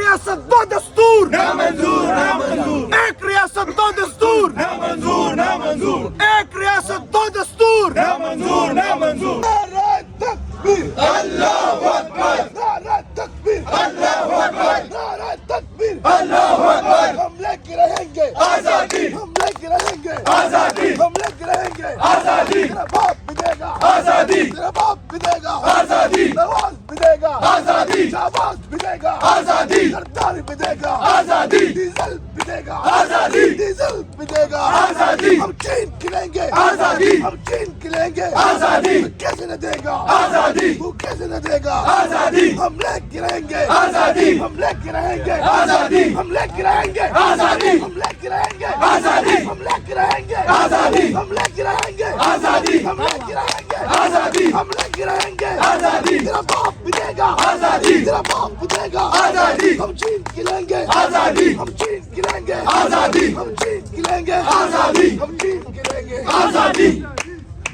ریاست دو دستور نامنظور نامنظور ایک ریاست دو دستور نامنظور نامنظور ایک ریاست دو دستور نامنظور نامنظور نعرہ تکبیر اللہ اکبر نعرہ تکبیر اللہ اکبر نعرہ تکبیر اللہ اکبر ہم لے کے رہیں گے آزادی ہم لے کے رہیں گے آزادی ہم لے کے رہیں گے آزادی تیرا باپ بھی دے گا آزادی تیرا باپ بھی دے گا آزادی نواز بھی دے گا آزادی شہباز بھی دے گا آزادی سردار بھی دے گا آزادی ڈیزل بھی دے گا آزادی ڈیزل بھی دے گا آزادی ہم چین کھلیں گے آزادی ہم چین کھلیں گے آزادی کیسے نہ دے گا آزادی تو کیسے نہ دے گا آزادی ہم لے کے رہیں گے آزادی ہم لے کے رہیں گے آزادی ہم لے کے رہیں گے آزادی ہم لے کے رہیں گے آزادی ہم لے کے رہیں گے آزادی ہم لے کے رہیں گے آزادی ہم لے کے رہیں گے آزادی ہم لے کے رہیں گے آزادی تیرا باپ بھی دے گا آزادی تیرا باپ بھی دے گا آزادی ہم چین کھلیں گے آزادی ہم چین کھلیں گے آزادی ہم چین کھلیں گے آزادی ہم چین کھلیں گے آزادی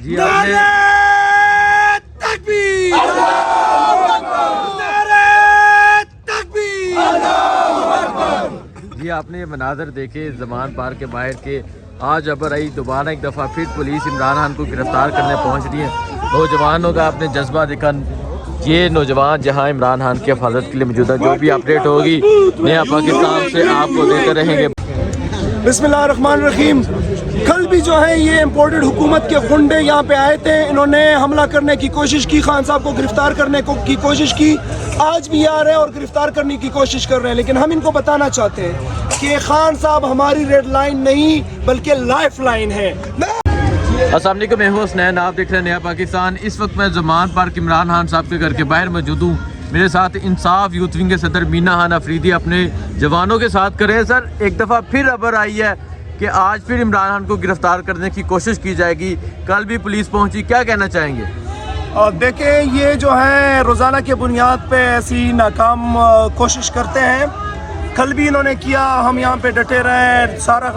جی آپ نے نعرہ تکبیر نعرہ تکبیر جی آپ نے یہ مناظر دیکھے زمان پارک کے باہر کے آج ابر آئی دوبارہ ایک دفعہ پھر پولیس عمران خان کو گرفتار کرنے پہنچ رہی ہے. نوجوانوں کا آپ نے جذبہ دیکھا. یہ نوجوان جہاں عمران خان کی حفاظت کے لیے موجود ہے. جو بھی اپڈیٹ ہوگی نیا پاکستان سے آپ کو دیتے رہیں گے. بسم اللہ الرحمن الرحیم. کل بھی جو ہے یہ امپورٹڈ حکومت کے غنڈے یہاں پہ آئے تھے. انہوں نے حملہ کرنے کی کوشش کی, خان صاحب کو گرفتار کرنے کی کوشش کی. آج بھی آ رہے ہیں اور گرفتار کرنے کی کوشش کر رہے ہیں. لیکن ہم ان کو بتانا چاہتے ہیں کہ خان صاحب ہماری ریڈ لائن نہیں بلکہ لائف لائن ہے. السلام علیکم, میں ہوں حسنین, آپ دیکھ رہے ہیں نیا پاکستان. اس وقت میں زمان پارک عمران خان صاحب کے گھر کے باہر موجود ہوں. میرے ساتھ انصاف یوتھ ونگ کے صدر مینا خان افریدی اپنے جوانوں کے ساتھ کرے. سر, ایک دفعہ پھر خبر آئی ہے کہ آج پھر عمران خان کو گرفتار کرنے کی کوشش کی جائے گی. کل بھی پولیس پہنچی, کیا کہنا چاہیں گے؟ دیکھیں, یہ جو ہے روزانہ کے بنیاد پہ ایسی ناکام کوشش کرتے ہیں. کل بھی انہوں نے کیا, ہم یہاں پہ ڈٹے رہے. سارا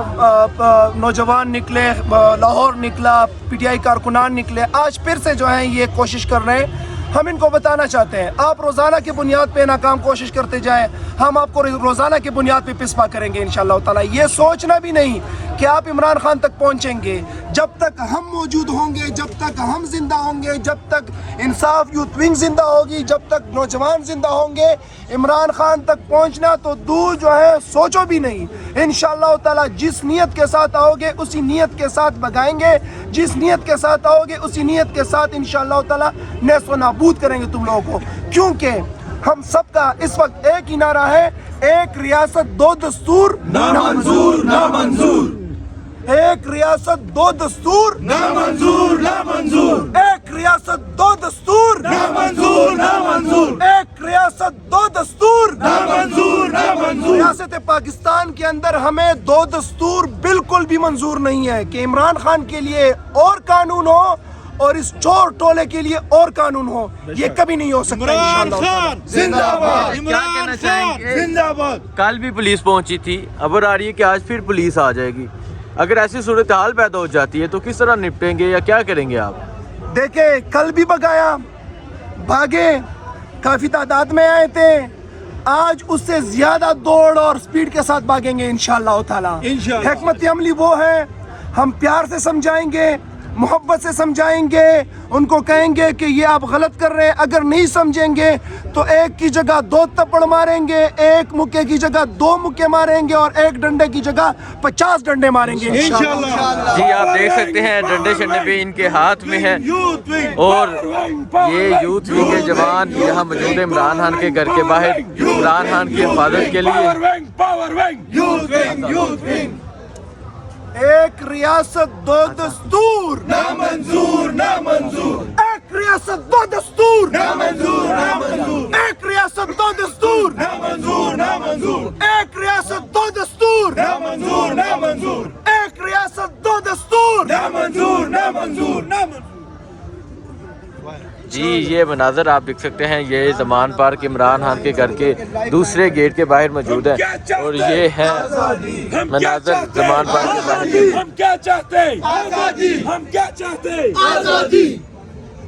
نوجوان نکلے, لاہور نکلا, پی ٹی آئی کارکنان نکلے. آج پھر سے جو ہے یہ کوشش کر رہے ہیں. ہم ان کو بتانا چاہتے ہیں آپ روزانہ کی بنیاد پہ ناکام کوشش کرتے جائیں, ہم آپ کو روزانہ کی بنیاد پہ پسپا کریں گے انشاءاللہ تعالی. یہ سوچنا بھی نہیں کہ آپ عمران خان تک پہنچیں گے. جب تک ہم موجود ہوں گے, جب تک ہم زندہ ہوں گے, جب تک انصاف یوتھ ونگ زندہ ہوگی, جب تک نوجوان زندہ ہوں گے, عمران خان تک پہنچنا تو دور جو ہے سوچو بھی نہیں. انشاءاللہ تعالی جس نیت کے ساتھ آؤ گے اسی نیت کے ساتھ بگائیں گے. جس نیت کے ساتھ آؤ گے اسی نیت کے ساتھ انشاءاللہ تعالی نیست و نابود کریں گے تم لوگوں کو. کیونکہ ہم سب کا اس وقت ایک ہی نعرہ ہے, ایک ریاست دو دستور نامنظور نامنظور ایک ریاست دو دستور نامنظور نامنظور ایک ریاست دو دستور نامنظور نامنظور ایک ریاست دو دستور نامنظور نامنظور. ریاست پاکستان کے اندر ہمیں دو دستور بالکل بھی منظور نہیں ہے کہ عمران خان کے لیے اور قانون ہو اور اس چور ٹولے کے لیے اور قانون ہو. یہ کبھی نہیں ہو سکتا انشاءاللہ. زندہ باد کیا کہنا چاہیں گے؟ زندہ باد. کل بھی پولیس پہنچی تھی, خبر آ رہی ہے کہ آج پھر پولیس آ جائے گی. اگر ایسی صورتحال پیدا ہو جاتی ہے تو کس طرح نپٹیں گے یا کیا کریں گے آپ؟ دیکھیں, کل بھی بگایا, بھاگے, کافی تعداد میں آئے تھے. آج اس سے زیادہ دوڑ اور سپیڈ کے ساتھ بھاگیں گے انشاءاللہ تعالی. حکمت عملی وہ ہے, ہم پیار سے سمجھائیں گے, محبت سے سمجھائیں گے, ان کو کہیں گے کہ یہ آپ غلط کر رہے ہیں. اگر نہیں سمجھیں گے تو ایک کی جگہ دو تپڑ ماریں گے, ایک مکے کی جگہ دو مکے ماریں گے, اور ایک ڈنڈے کی جگہ 50 ڈنڈے ماریں گے انشاءاللہ. جی آپ دیکھ سکتے ہیں ڈنڈے شنڈے بھی ان کے ہاتھ میں ہیں, اور یہ یوتھ ونگ کے جوان یہاں موجود ہیں عمران خان کے گھر کے باہر عمران خان کی حفاظت کے لیے. ایک ریاست دو دستور نامنظور نامنظور ایک ریاست دو دستور نامنظور نامنظور ایک ریاست دو دستور نامنظور نامنظور ایک ریاست دو دستور نامنظور نامنظور ایک ریاست دو دستور نامنظور نامنظور جی یہ مناظر آپ دیکھ سکتے ہیں, یہ زمان پارک عمران خان کے گھر کے دوسرے گیٹ کے باہر موجود ہے, اور یہ ہے مناظر زمان پارک کے باہر. ہم کیا چاہتے ہیں؟ آزادی. ہم کیا چاہتے ہیں؟ آزادی.